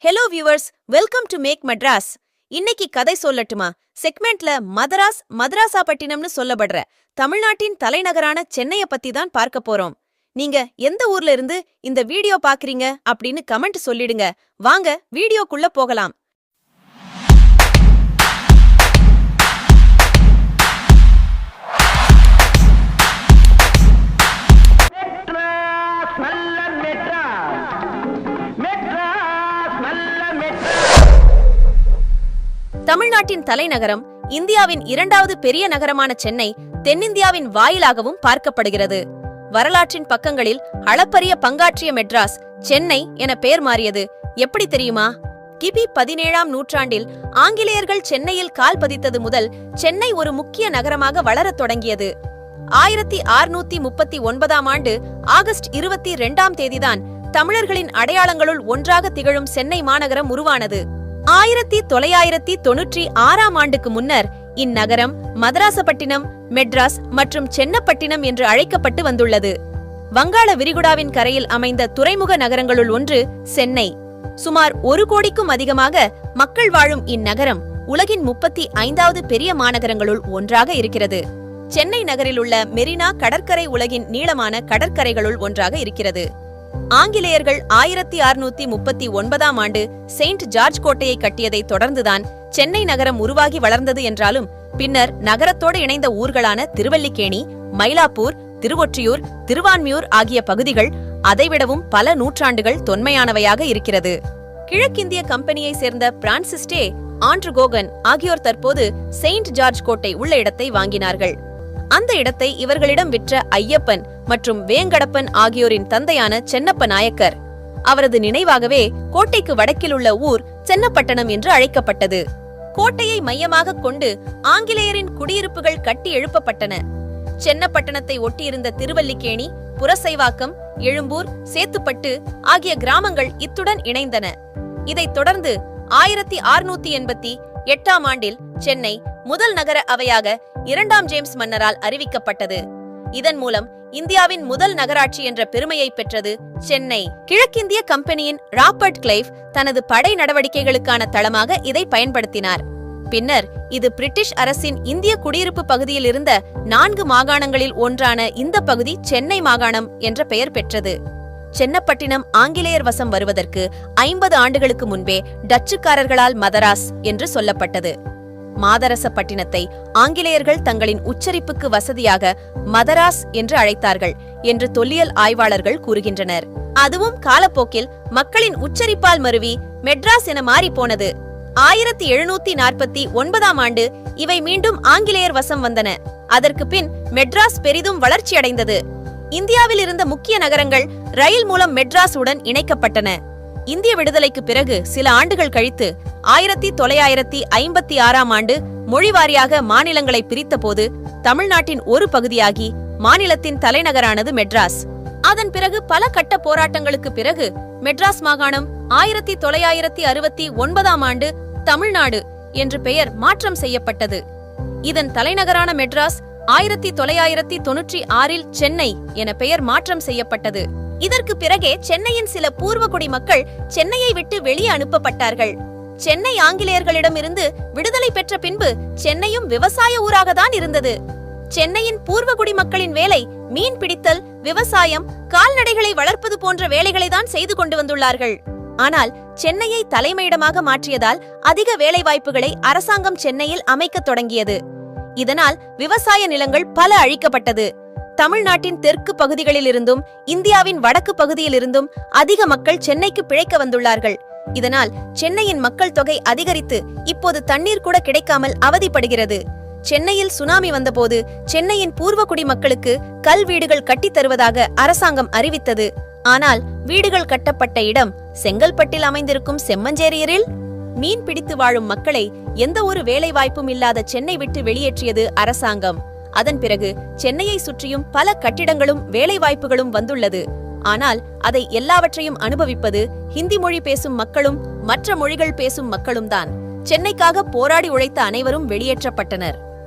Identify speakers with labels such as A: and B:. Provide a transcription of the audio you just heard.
A: Hello viewers, welcome to make Madras. இன்னைக்கு கதை சொல்லட்டுமா? செக்மெண்ட்ல மதராசாப்பட்டினம்னு சொல்லப்படுற தமிழ்நாட்டின் தலைநகரான சென்னைய பத்தி தான் பார்க்க போறோம். நீங்க எந்த ஊர்ல இருந்து இந்த வீடியோ பாக்குறீங்க அப்படின்னு கமெண்ட் சொல்லிடுங்க. வாங்க வீடியோக்குள்ள போகலாம். தமிழ்நாட்டின் தலைநகரம், இந்தியாவின் இரண்டாவது பெரிய நகரமான சென்னை தென்னிந்தியாவின் வாயிலாகவும் பார்க்கப்படுகிறது. வரலாற்றின் பக்கங்களில் அளப்பரிய பங்காற்றிய மெட்ராஸ் சென்னை என பெயர் மாறியது எப்படி தெரியுமா? கிபி 17ஆம் நூற்றாண்டில் ஆங்கிலேயர்கள் சென்னையில் கால் பதித்தது முதல் சென்னை ஒரு முக்கிய நகரமாக வளரத் தொடங்கியது. 1639ஆம் ஆண்டு ஆகஸ்ட் 22ஆம் தேதிதான் தமிழர்களின் அடையாளங்களுள் ஒன்றாக திகழும் சென்னை மாநகரம் உருவானது. 1996ஆம் ஆண்டுக்கு முன்னர் இந்நகரம் மதராசப்பட்டினம், மெட்ராஸ் மற்றும் சென்னப்பட்டினம் என்று அழைக்கப்பட்டு வந்துள்ளது. வங்காள விரிகுடாவின் கரையில் அமைந்த துறைமுக நகரங்களுள் ஒன்று சென்னை. சுமார் 1 கோடிக்கும் அதிகமாக மக்கள் வாழும் இந்நகரம் உலகின் 35வது பெரிய மாநகரங்களுள் ஒன்றாக இருக்கிறது. சென்னை நகரில் உள்ள மெரினா கடற்கரை உலகின் நீளமான கடற்கரைகளுள் ஒன்றாக இருக்கிறது. ஆங்கிலேயர்கள் 1639ஆம் ஆண்டு செயின்ட் ஜார்ஜ் கோட்டையை கட்டியதை தொடர்ந்துதான் சென்னை நகரம் உருவாகி வளர்ந்தது என்றாலும், பின்னர் நகரத்தோடு இணைந்த ஊர்களான திருவல்லிக்கேணி, மயிலாப்பூர், திருவொற்றியூர், திருவான்மியூர் ஆகிய பகுதிகள் அதைவிடவும் பல நூற்றாண்டுகள் தொன்மையானவையாக இருக்கிறது. கிழக்கிந்திய கம்பெனியை சேர்ந்த பிரான்சிஸ் டே, ஆண்ட்ரூ கோகன் ஆகியோர் தற்போது செயின்ட் ஜார்ஜ் கோட்டை உள்ள இடத்தை வாங்கினார்கள். அந்த இடத்தை இவர்களிடம் விற்ற ஐயப்பன் மற்றும் வேங்கடப்பன் ஆகியோரின் தந்தையான சென்னப்ப நாயக்கர். அவரது நினைவாகவே கோட்டைக்கு வடக்கில் உள்ள ஊர் சென்னப்பட்டணம் என்று அழைக்கப்பட்டது. கோட்டையை மையமாக கொண்டு ஆங்கிலேயரின் குடியிருப்புகள் கட்டி எழுப்பப்பட்டன. சென்னப்பட்டணத்தை ஒட்டியிருந்த திருவல்லிக்கேணி, புரசைவாக்கம், எழும்பூர், சேத்துப்பட்டு ஆகிய கிராமங்கள் இத்துடன் இணைந்தன. இதைத் தொடர்ந்து 1688ஆம் ஆண்டில் சென்னை முதல் நகர அவையாக 2ஆம் ஜேம்ஸ் மன்னரால் அறிவிக்கப்பட்டது. இதன் மூலம் இந்தியாவின் முதல் நகராட்சி என்ற பெருமையை பெற்றது சென்னை. கிழக்கிந்திய கம்பெனியின் ராபர்ட் கிளைவ் தனது படை நடவடிக்கைகளுக்கான தளமாக இதை பயன்படுத்தினார். பின்னர் இது பிரிட்டிஷ் அரசின் இந்திய குடியிருப்பு பகுதியில் இருந்த 4 மாகாணங்களில் ஒன்றான இந்த பகுதி சென்னை மாகாணம் என்ற பெயர் பெற்றது. சென்னப்பட்டினம் ஆங்கிலேயர் வசம் வருவதற்கு 50 ஆண்டுகளுக்கு முன்பே டச்சுக்காரர்களால் மதராஸ் என்று சொல்லப்பட்டது. மாதரசப்பட்டினத்தை ஆங்கிலேயர்கள் தங்களின் உச்சரிப்புக்கு வசதியாக மதராஸ் என்று அழைத்தார்கள் என்று தொல்லியல் ஆய்வாளர்கள் கூறுகின்றனர். அதுவும் காலப்போக்கில் மக்களின் உச்சரிப்பால் மருவி மெட்ராஸ் என மாறி போனது. 1749ஆம் ஆண்டு இவை மீண்டும் ஆங்கிலேயர் வசம் வந்தன. அதற்கு பின் மெட்ராஸ் பெரிதும் வளர்ச்சியடைந்தது. இந்தியாவில் இருந்த முக்கிய நகரங்கள் ரயில் மூலம் மெட்ராஸ் உடன் இணைக்கப்பட்டன. இந்திய விடுதலைக்கு பிறகு சில ஆண்டுகள் கழித்து 1956ஆம் ஆண்டு மொழிவாரியாக மாநிலங்களை பிரித்த போது தமிழ்நாட்டின் ஒரு பகுதியாகி மாநிலத்தின் தலைநகரானது மெட்ராஸ். அதன் பிறகு பல கட்ட போராட்டங்களுக்கு பிறகு மெட்ராஸ் மாகாணம் 1969ஆம் ஆண்டு தமிழ்நாடு என்று பெயர் மாற்றம் செய்யப்பட்டது. இதன் தலைநகரான மெட்ராஸ் 1996இல் சென்னை என பெயர் மாற்றம் செய்யப்பட்டது. இதற்கு பிறகே சென்னையின் சில பூர்வகுடி மக்கள் சென்னையை விட்டு வெளியே அனுப்பப்பட்டார்கள். சென்னை ஆங்கிலேயர்களிடமிருந்து விடுதலை பெற்ற பின்பு சென்னையும் விவசாய ஊராகத்தான் இருந்தது. சென்னையின் பூர்வகுடி மக்களின் வேலை மீன் பிடித்தல், விவசாயம், கால்நடைகளை வளர்ப்பது போன்ற வேலைகளை தான் செய்து கொண்டு வந்துள்ளார்கள். ஆனால் சென்னையை தலைமையிடமாக மாற்றியதால் அதிக வேலைவாய்ப்புகளை அரசாங்கம் சென்னையில் அமைக்க தொடங்கியது. இதனால் விவசாய நிலங்கள் பல அழிக்கப்பட்டது. தமிழ்நாட்டின் தெற்கு பகுதிகளில் இருந்தும் இந்தியாவின் வடக்கு பகுதியில் இருந்தும் அதிக மக்கள் சென்னைக்கு பிழைக்க வந்துள்ளார்கள். இதனால் சென்னையின் மக்கள் தொகை அதிகரித்து இப்போது தண்ணீர் கூட கிடைக்காமல் அவதிப்படுகிறது. சென்னையில் சுனாமி வந்தபோது சென்னையின் பூர்வகுடி மக்களுக்கு கல் வீடுகள் கட்டித் தருவதாக அரசாங்கம் அறிவித்தது. ஆனால் வீடுகள் கட்டப்பட்ட இடம் செங்கல்பட்டில் அமைந்திருக்கும் செம்மஞ்சேரியரில். மீன் பிடித்து வாழும் மக்களை எந்த ஒரு வேலை வாய்ப்பும் இல்லாத சென்னை விட்டு வெளியேற்றியது அரசாங்கம். அதன் பிறகு சென்னையை சுற்றியும் பல கட்டிடங்களும் வேலைவாய்ப்புகளும் வந்துள்ளது. ஆனால் அதை எல்லாவற்றையும் அனுபவிப்பது ஹிந்தி மொழி பேசும் மக்களும் மற்ற மொழிகள் பேசும் மக்களும் தான். சென்னைக்காக போராடி உழைத்த அனைவரும் வெளியேற்றப்பட்டனர்.